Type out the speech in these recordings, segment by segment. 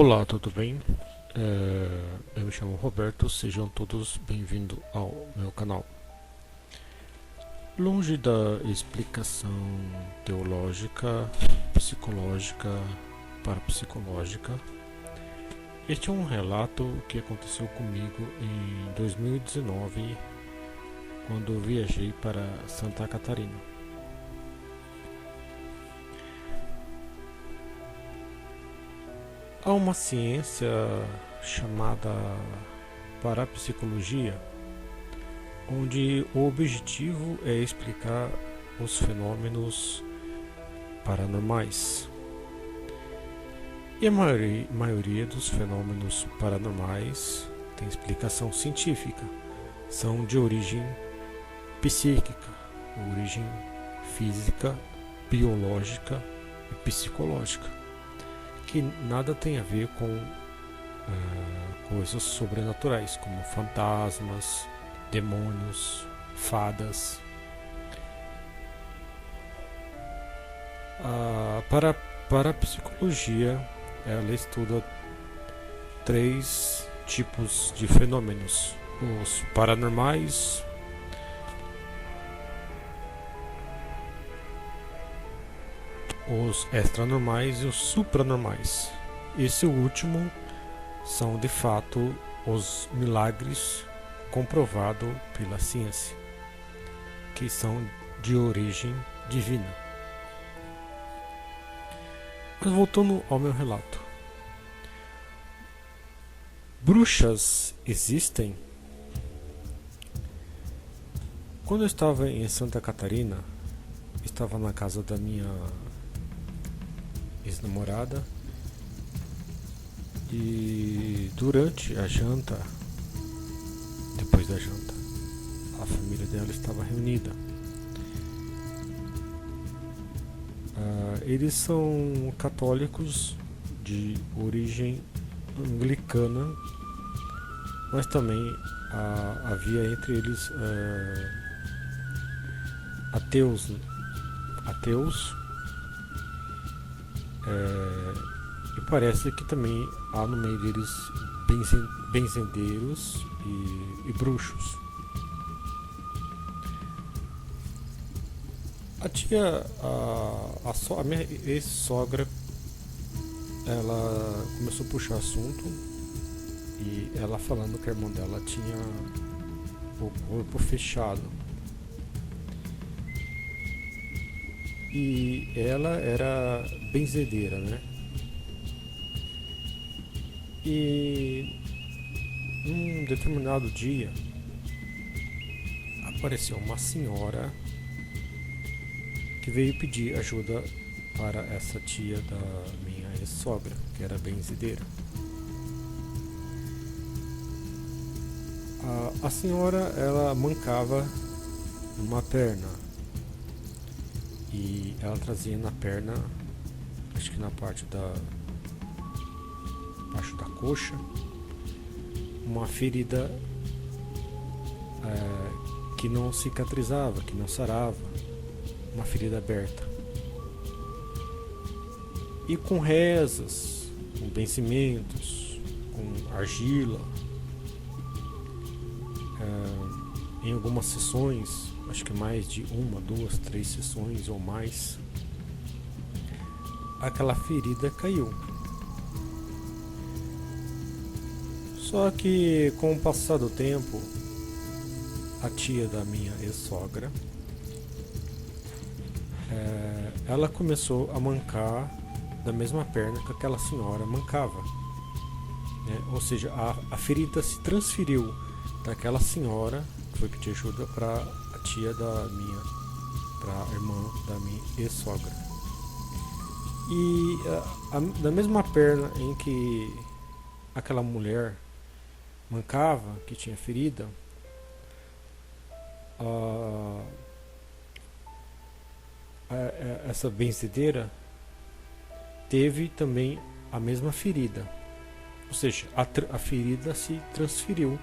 Olá, tudo bem? Eu me chamo Roberto, sejam todos bem-vindos ao meu canal. Longe da explicação teológica, psicológica, parapsicológica, este é um relato que aconteceu comigo em 2019, quando eu viajei para Santa Catarina. Há uma ciência chamada parapsicologia, onde o objetivo é explicar os fenômenos paranormais. E a maioria dos fenômenos paranormais tem explicação científica, são de origem psíquica, origem física, biológica e psicológica, que nada tem a ver com coisas sobrenaturais, como fantasmas, demônios, fadas. Para a psicologia, ela estuda três tipos de fenômenos: os paranormais, os extranormais e os supranormais. Esse último são de fato os milagres comprovados pela ciência, que são de origem divina. Mas voltando ao meu relato, bruxas existem? Quando eu estava em Santa Catarina, estava na casa da minha ex-namorada, e durante a janta, depois da janta, a família dela estava reunida. Eles são católicos de origem anglicana, mas também havia entre eles ateus, e parece que também há no meio deles benzendeiros e bruxos. A minha ex-sogra, ela começou a puxar assunto, e ela falando que a irmã dela tinha o corpo fechado. E ela era benzedeira, né? E num determinado dia apareceu uma senhora que veio pedir ajuda para essa tia da minha ex-sogra, que era benzedeira. A senhora, ela mancava uma perna, e ela trazia na perna, acho que na parte baixo da coxa, uma ferida que não cicatrizava, que não sarava, uma ferida aberta. E com rezas, com vencimentos, com argila, em algumas sessões, acho que mais de uma, duas, três sessões ou mais, aquela ferida caiu. Só que com o passar do tempo, a tia da minha ex-sogra, ela começou a mancar da mesma perna que aquela senhora mancava, né? Ou seja, a ferida se transferiu daquela senhora que foi pedir ajuda para a tia para a irmã da minha ex-sogra. E da mesma perna em que aquela mulher mancava, que tinha ferida, essa benzedeira teve também a mesma ferida, ou seja, a ferida se transferiu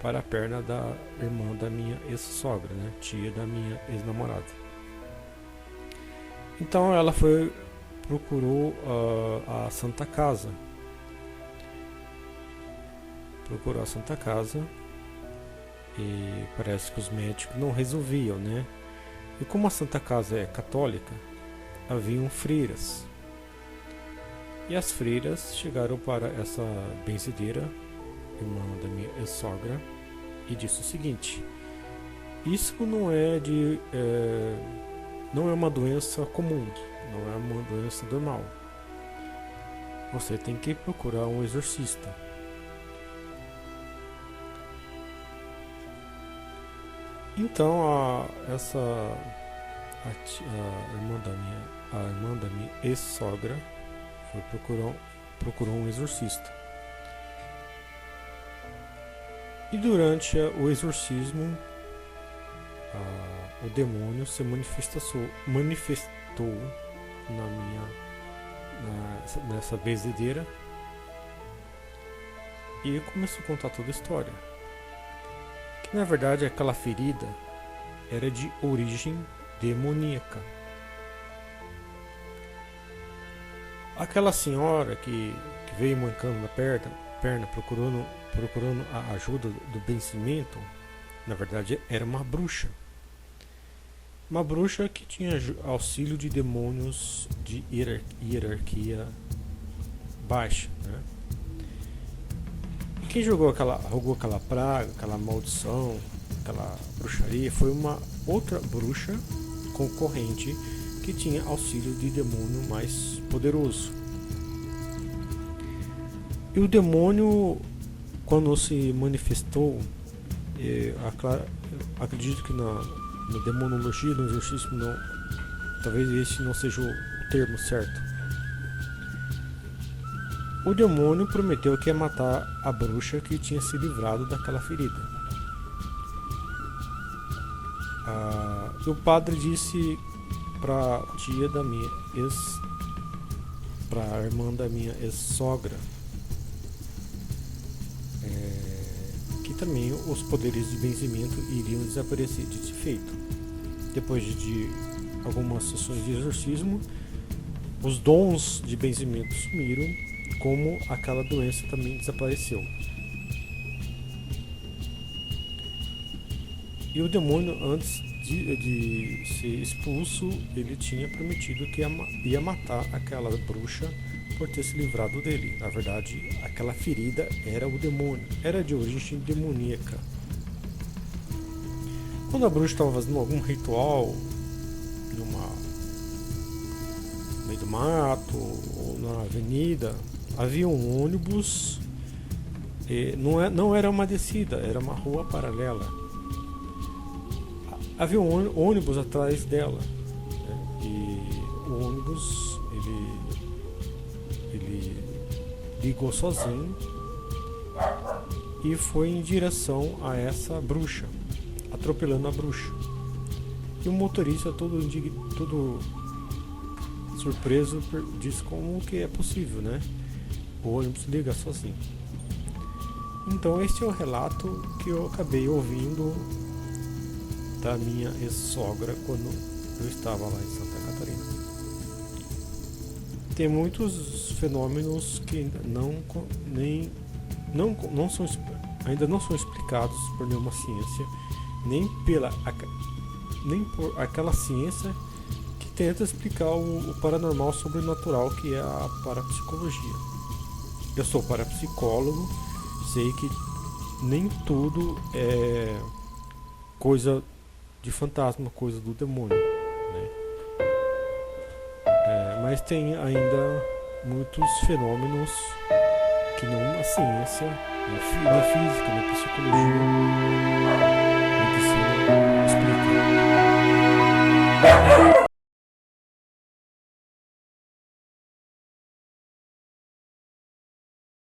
para a perna da irmã da minha ex-sogra, né, tia da minha ex-namorada. Então ela procurou a Santa Casa, procurou a Santa Casa e parece que os médicos não resolviam, né? E como a Santa Casa é católica, haviam freiras. E as freiras chegaram para essa benzedeira, irmã da minha ex-sogra, e disse o seguinte: isso não é uma doença comum, não é uma doença normal. Você tem que procurar um exorcista. Então a irmã da minha ex-sogra procurou um exorcista. E durante o exorcismo, o demônio se manifestou nessa benzedeira e começou a contar toda a história. Que na verdade aquela ferida era de origem demoníaca. Aquela senhora que veio mancando na perna procurando a ajuda do benzimento, na verdade era uma bruxa. Uma bruxa que tinha auxílio de demônios de hierarquia baixa, né? E quem rogou aquela praga, aquela maldição, aquela bruxaria foi uma outra bruxa concorrente que tinha auxílio de demônio mais poderoso. E o demônio, quando se manifestou, acredito que na demonologia, no exorcismo, talvez esse não seja o termo certo. O demônio prometeu que ia matar a bruxa que tinha se livrado daquela ferida. E o padre disse para a irmã da minha ex-sogra, que também os poderes de benzimento iriam desaparecer de feito. Depois de algumas sessões de exorcismo, os dons de benzimento sumiram, como aquela doença também desapareceu. E o demônio, antes de ser expulso, ele tinha prometido que ia matar aquela bruxa por ter se livrado dele. Na verdade, aquela ferida era o demônio, era de origem demoníaca. Quando a bruxa estava fazendo algum ritual no meio do mato ou na avenida, havia um ônibus, e não era uma descida, era uma rua paralela. Havia um ônibus atrás dela, né? E o ônibus ele ligou sozinho e foi em direção a essa bruxa, atropelando a bruxa. E o motorista, todo surpreso, disse como que é possível, né? O ônibus liga sozinho. Então este é o relato que eu acabei ouvindo da minha ex-sogra quando eu estava lá em Santa Catarina. Tem muitos fenômenos que ainda não são explicados por nenhuma ciência, nem por aquela ciência que tenta explicar o paranormal sobrenatural, que é a parapsicologia. Eu sou parapsicólogo, sei que nem tudo é coisa de fantasma, coisa do demônio, né? Mas tem ainda muitos fenômenos que nenhuma ciência, nem física, nem psicologia, nem medicina explica.